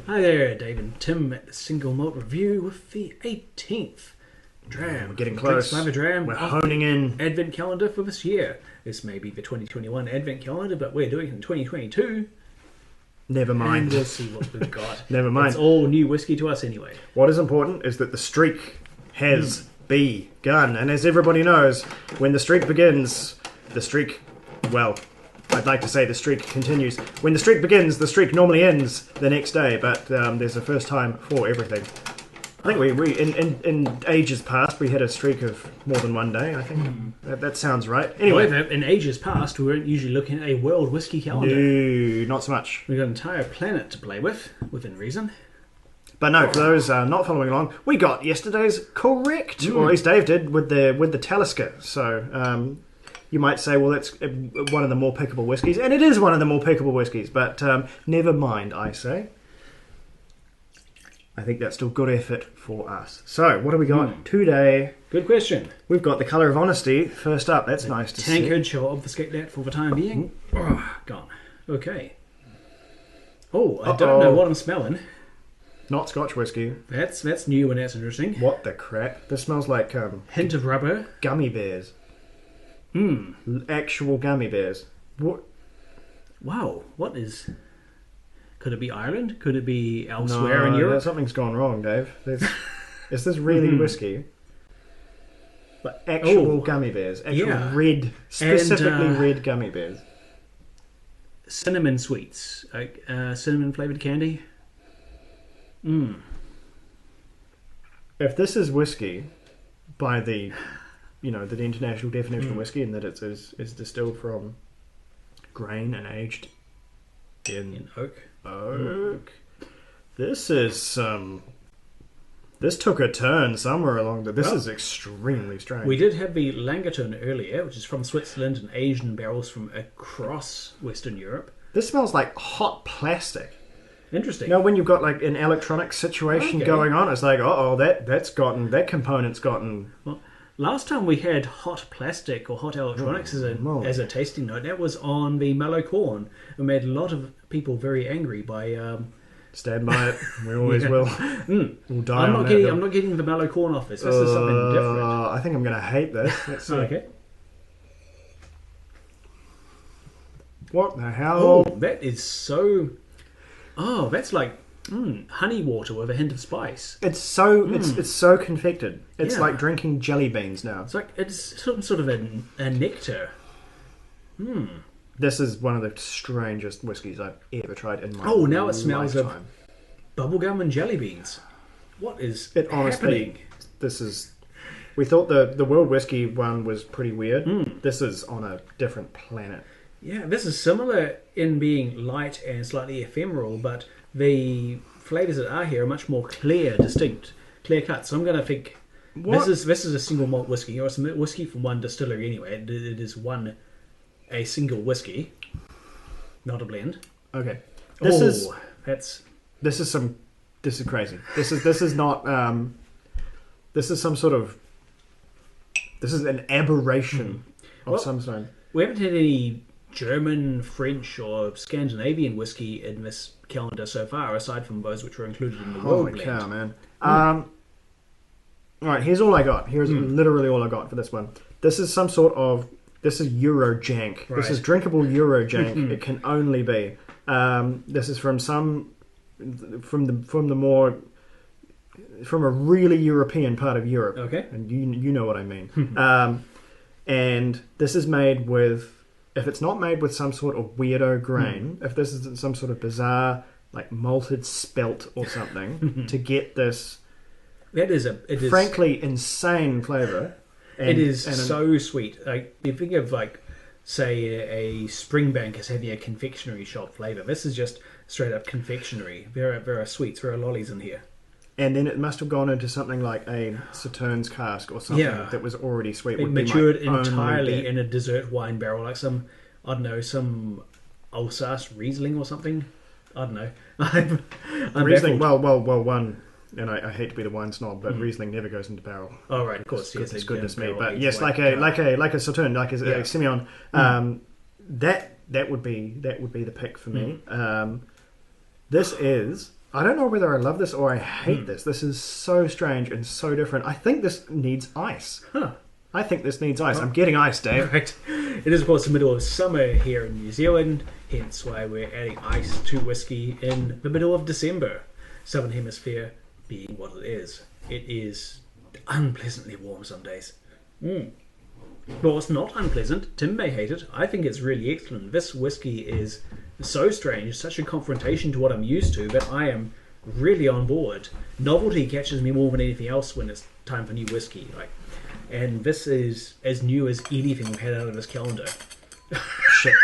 Hi there, Dave and Tim at the Single Malt Review with the 18th Dram. We're getting from close. Drinks by the Dram. We're honing in. Advent calendar for this year. This may be the 2021 Advent calendar, but we're doing it in 2022. Never mind. And we'll see what we've got. Never mind. It's all new whiskey to us anyway. What is important is that the streak has begun. And as everybody knows, when the streak begins, the streak, well, I'd like to say the streak continues. When the streak begins, the streak normally ends the next day, but there's a first time for everything. I think we in ages past, we had a streak of more than one day, I think. That sounds right. Anyway. However, in ages past, we weren't usually looking at a world whiskey calendar. No, not so much. We've got an entire planet to play with, within reason. But no, for those not following along, we got yesterday's correct, or at least Dave did, with the Talisker. So you might say, well, that's one of the more pickable whiskies, and it is one of the more pickable whiskies, but never mind, I say. I think that's still good effort for us. So, what have we got today? Good question. We've got the Colour of Honesty first up. That's nice to see. Tankard shall obfuscate that for the time being. Oh, gone. Okay. Oh, I don't know what I'm smelling. Not Scotch whiskey. That's new and that's interesting. What the crap? This smells like Hint of rubber. gummy bears. Actual gummy bears. What? Wow. What is... Could it be Ireland? Could it be elsewhere in Europe? Something's gone wrong, Dave. Is this really whiskey? But actual gummy bears. Actual red, specifically red gummy bears. Cinnamon sweets. Like cinnamon flavoured candy. If this is whiskey by the international definition of whiskey, and that it is distilled from grain and aged in oak. This is this took a turn somewhere along the... This is extremely strange. We did have the Langerton earlier, which is from Switzerland and Asian barrels from across Western Europe. This smells like hot plastic. Interesting. You know, when you've got like an electronic situation going on, it's like, that component's gotten... Well, last time we had hot plastic or hot electronics as a tasting note, that was on the Mellow Corn. It made a lot of people very angry by... Stand by it. We always will. We'll die I'm on not that getting. hill. I'm not getting the Mellow Corn off this. This is something different. I think I'm going to hate this. Let's see. Okay. What the hell? Oh, that is so... Oh, that's like honey water with a hint of spice. It's so it's so confected. It's Yeah. like drinking jelly beans now. It's some sort of a nectar. This is one of the strangest whiskies I've ever tried in my Oh, now it smells of lifetime. bubblegum and jelly beans. What is It honestly, happening? this is... We thought the world whiskey one was pretty weird. This is on a different planet. Yeah, this is similar in being light and slightly ephemeral, but the flavours that are here are much more clear, distinct, clear cut. So I'm going to think this is a single malt whiskey, or it's a whiskey from one distillery anyway. It is a single whiskey, not a blend. Okay, this is crazy. This is not this is some sort of... This is an aberration of some sort. We haven't had any German, French, or Scandinavian whiskey in this calendar so far, aside from those which were included in the world Holy blend. cow, man. Alright, here's all I got. Here's literally all I got for this one. This is some sort of... This is Eurojank. Right. This is drinkable Eurojank. It can only be. This is from a really European part of Europe. Okay. And you know what I mean. And this is made with... If it's not made with some sort of weirdo grain, if this is some sort of bizarre, like malted spelt or something, to get this It is frankly insane flavour. It is so sweet. Like, you think of, like, say, a Springbank as having a confectionery shop flavour. This is just straight up confectionery. There are sweets, there are lollies in here. And then it must have gone into something like a Sauternes cask or something that was already sweet. It matured entirely in a dessert wine barrel, like some Alsace Riesling or something. I don't know. I'm Riesling, baffled. one... And I hate to be the wine snob, but Riesling never goes into barrel. Oh right, of course, yes. It's goodness me. barrel But aged yes, white like colour. a Sauternes, like a Simeon. That would be the pick for me. This is I don't know whether I love this or I hate this. This is so strange and so different. I think this needs ice. Huh. I think this needs ice. I'm getting ice, Dave. Right. It is, of course, the middle of summer here in New Zealand, hence why we're adding ice to whiskey in the middle of December. Southern Hemisphere being what it is. It is unpleasantly warm some days. Well, it's not unpleasant. Tim may hate it. I think it's really excellent. This whiskey is so strange, such a confrontation to what I'm used to, but I am really on board. Novelty catches me more than anything else when it's time for new whiskey. And this is as new as anything we've had out of this calendar. Shit.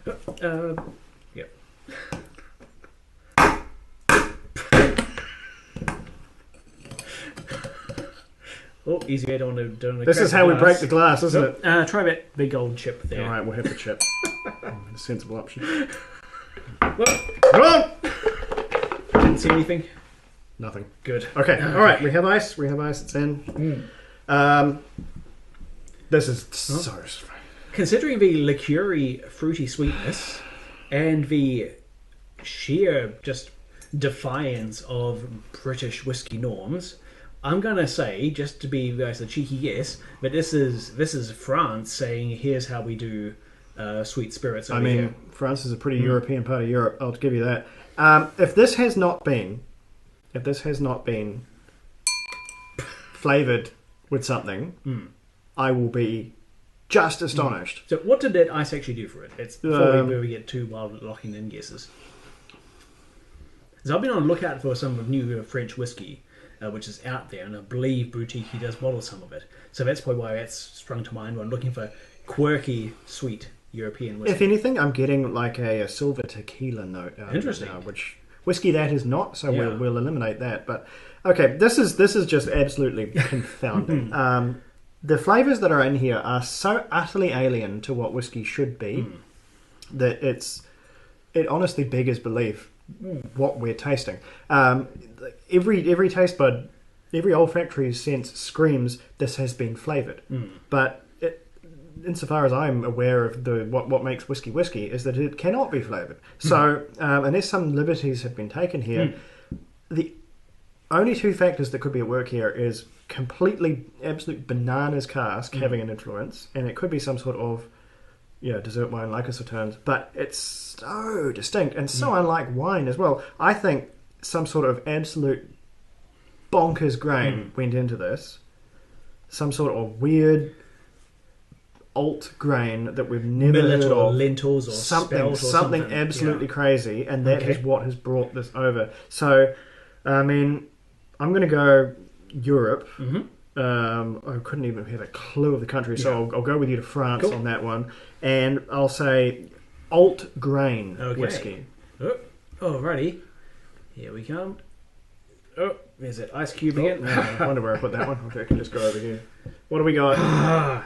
Yeah. Oh, easy. I don't want to. This is how we break the glass, isn't it? Try that big old chip there. All right, we'll have the chip. A sensible option. Well, Go on! didn't see anything. Nothing. Good. Okay, all right. We have ice. We have ice. It's in. This is so strange. Considering the liqueur-y, fruity sweetness and the sheer just defiance of British whiskey norms, I'm gonna say, just to be a cheeky guess, that this is France saying, "Here's how we do sweet spirits." Over here. France is a pretty European part of Europe. I'll give you that. If this has not been flavored with something, I will be just astonished. So, what did that ice actually do for it? It's before we get too wild locking in guesses. So I've been on the lookout for some new French whiskey, which is out there, and I believe Boutique does bottle some of it. So that's probably why that's sprung to mind when I'm looking for quirky, sweet European whiskey. If anything, I'm getting like a silver tequila note. Interesting. Which whiskey that is not, so Yeah. we'll eliminate that. But okay, this is just absolutely confounding. The flavors that are in here are so utterly alien to what whiskey should be that it honestly beggars belief what we're tasting. Every taste bud, every olfactory sense screams this has been flavored. But insofar as I'm aware of what makes whiskey is that it cannot be flavored. So unless some liberties have been taken here, the only two factors that could be at work here is completely absolute bananas cask having an influence, and it could be some sort of dessert wine like a Sauternes, but it's so distinct and so unlike wine as well. I think some sort of absolute bonkers grain went into this, some sort of weird alt grain that we've never millet heard or of. lentils or spelt or something absolutely crazy, and that is what has brought this over. So, I mean, I'm going to go Europe. I couldn't even have a clue of the country, so I'll go with you to France on that one, and I'll say alt grain whiskey. Alrighty, here we come. Oh, there's that ice cube again. I wonder where I put that one. Okay, I can just go over here. What do we got?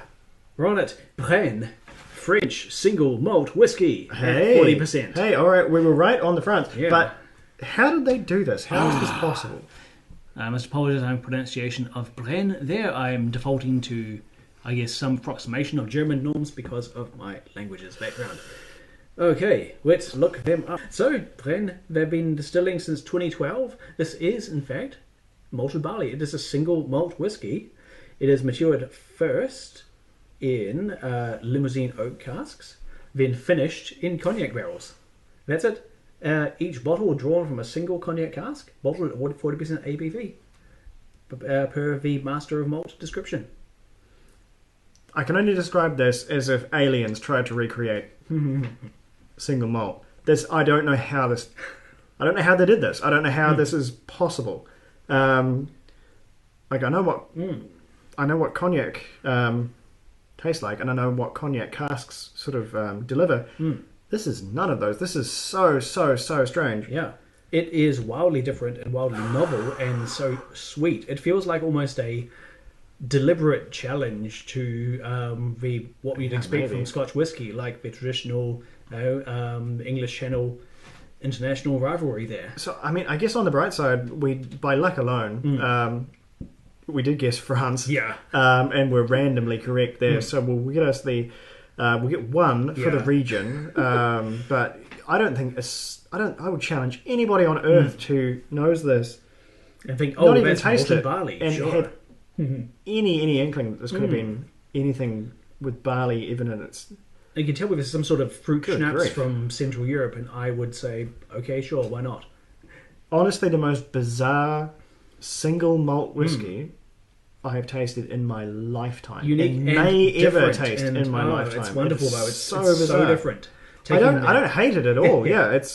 We're on it. Brenne, French single malt whiskey at 40%. Hey, all right, we were right on the front. Yeah. But how did they do this? How is this possible? I must apologise on pronunciation of Brenne there. I'm defaulting to, I guess, some approximation of German norms because of my language's background. Okay, let's look them up. So, Brenne, they've been distilling since 2012. This is, in fact, malted barley. It is a single malt whiskey. It is matured first in limousine oak casks, then finished in cognac barrels. That's it. Each bottle drawn from a single cognac cask, bottled at 40% ABV, per the Master of Malt description. I can only describe this as if aliens tried to recreate single malt. I don't know how they did this. I don't know how this is possible. I know what cognac tastes like, and I know what cognac casks sort of deliver. This is none of those. This is so strange. Yeah. It is wildly different and wildly novel and so sweet. It feels like almost a deliberate challenge to what we'd expect from Scotch whisky, like the traditional English Channel international rivalry there. So, I mean, I guess on the bright side, we, by luck alone, we did guess France. Yeah. And we're randomly correct there. So we'll get us the We'll get one for the Yeah. region, but I don't think I would challenge anybody on earth to knows this, And think, not even that's taste malted it, barley. and Sure. had any inkling that this could have been anything with barley, even in its. You can tell with some sort of fruit Good schnapps grief. from Central Europe, and I would say, okay, sure, why not? Honestly, the most bizarre single malt whiskey I have tasted in my lifetime. Unique and and may ever different, taste and, in my oh, lifetime. It's wonderful though. It's so it's bizarre. so different. I don't hate it at all. Yeah, it's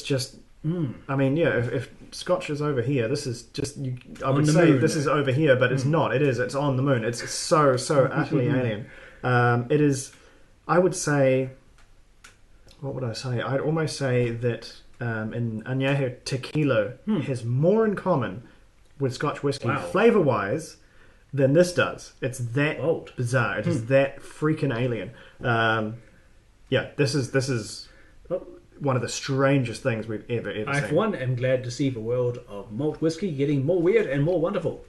just. I mean, yeah. If Scotch is over here, this is just. I On would the say moon. this is over here, but it's not. It is. It's on the moon. It's so utterly alien. It is. I would say. What would I say? I'd almost say that in Añejo tequila has more in common with Scotch whiskey, Wow. flavour-wise, than this does. It's that Bold. bizarre. It is that freaking alien. Yeah, this is Oh, one of the strangest things we've ever I, for seen. one, am glad to see the world of malt whiskey getting more weird and more wonderful.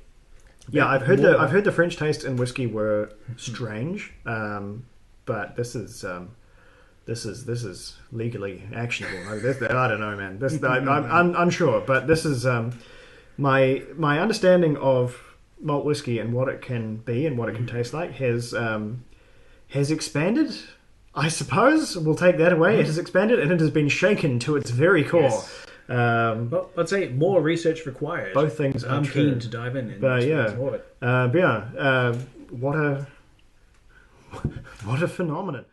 Yeah, I've More- heard the French taste in whiskey were strange, but this is legally actionable. I don't know, man. I'm unsure, but this is my understanding of malt whiskey and what it can be and what it can taste like has expanded. I suppose we'll take that away. It has expanded and it has been shaken to its very core. Yes. Well, I'd say more research required. Both things are I'm true. keen to dive in and But experience yeah, more of it. what a phenomenon.